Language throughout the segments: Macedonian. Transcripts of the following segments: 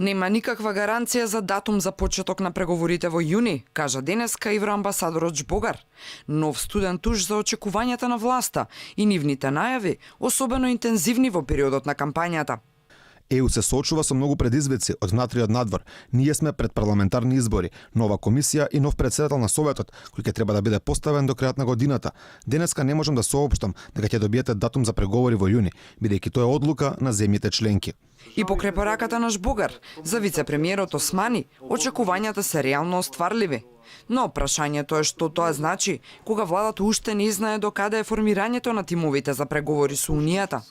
Нема никаква гаранција за датум за почеток на преговорите во јуни, кажа денеска евроамбасадорот Жбогар. Нов студен туш за очекувањата на власта и нивните најави, особено интензивни во периодот на кампањата. ЕУ се соочува со многу предизвици од внатре и од надвор. Ние сме пред парламентарни избори, нова комисија и нов претседател на Советот, кој ќе треба да биде поставен до крајот на годината. Денеска не можам да соопштам дека ќе добиете датум за преговори во јуни, бидејќи тоа е одлука на земјите членки. И по препораката на Жбогар, за вице-премиерот Османи, очекувањата се реално остварливи. Но прашањето е што тоа значи кога владата уште не знае до каде е формирањето на тимовите за преговори со Унијата.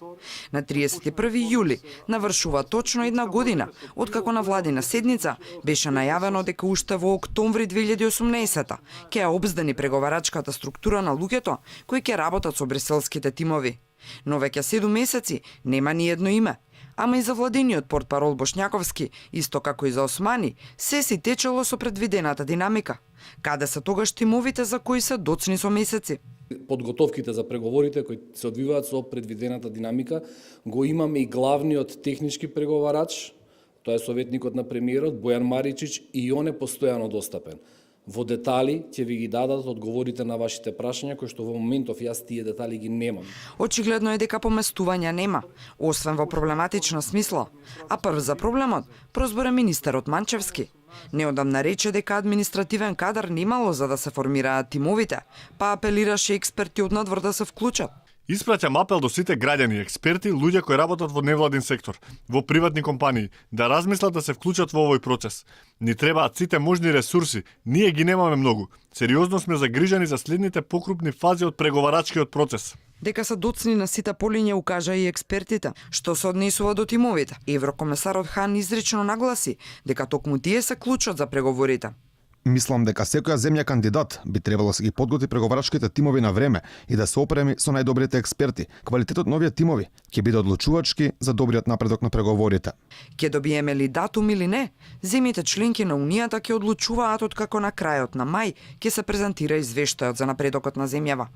На 31 јули навршува точно една година откако на владина седница беше најавено дека уште во октомври 2018 ќе ја обздани преговарачката структура на луѓето кои ќе работат со бриселските тимови. Но веќе 7 месеци нема ни едно име. Ама и за владиниот портпарол Бошњаковски, исто како и за Османи, се си течело со предвидената динамика. Каде се тогаш тимовите за кои се доцни со месеци? Подготовките за преговорите кои се одвиваат со предвидената динамика, го имаме и главниот технички преговарач, тоа е советникот на премиерот Бојан Маричич, и он е постојано достапен. Во детали ќе ви ги дадат одговорите на вашите прашања, кои што во моментов јас тие детали ги немам. Очигледно е дека поместувања нема, освен во проблематична смисла. А прв за проблемот прозбора министерот Манчевски. Неодамна рече дека административен кадар немало за да се формираат тимовите, па апелираше експерти од надвор да се вклучат. Испраќам апел до сите граѓани, експерти, луѓе кои работат во невладин сектор, во приватни компании, да размислат да се вклучат во овој процес. Ни требаат сите можни ресурси, ние ги немаме многу. Сериозно сме загрижани за следните покрупни фази од преговарачкиот процес. Дека се доцни на сите полиња укажа и експертите. Што се однесува до тимовите, еврокомесарот Хан изрично нагласи дека токму тие се клучот за преговорите. Мислам дека секоја земја кандидат би требало да се ги подготви преговарачките тимови на време и да се опреми со најдобрите експерти. Квалитетот на овие тимови ќе биде одлучувачки за добриот напредок на преговорите. Ќе добиеме ли датум или не, земјите членки на Унијата ќе одлучуваат откако на крајот на мај ќе се презентира извештајот за напредокот на земјава.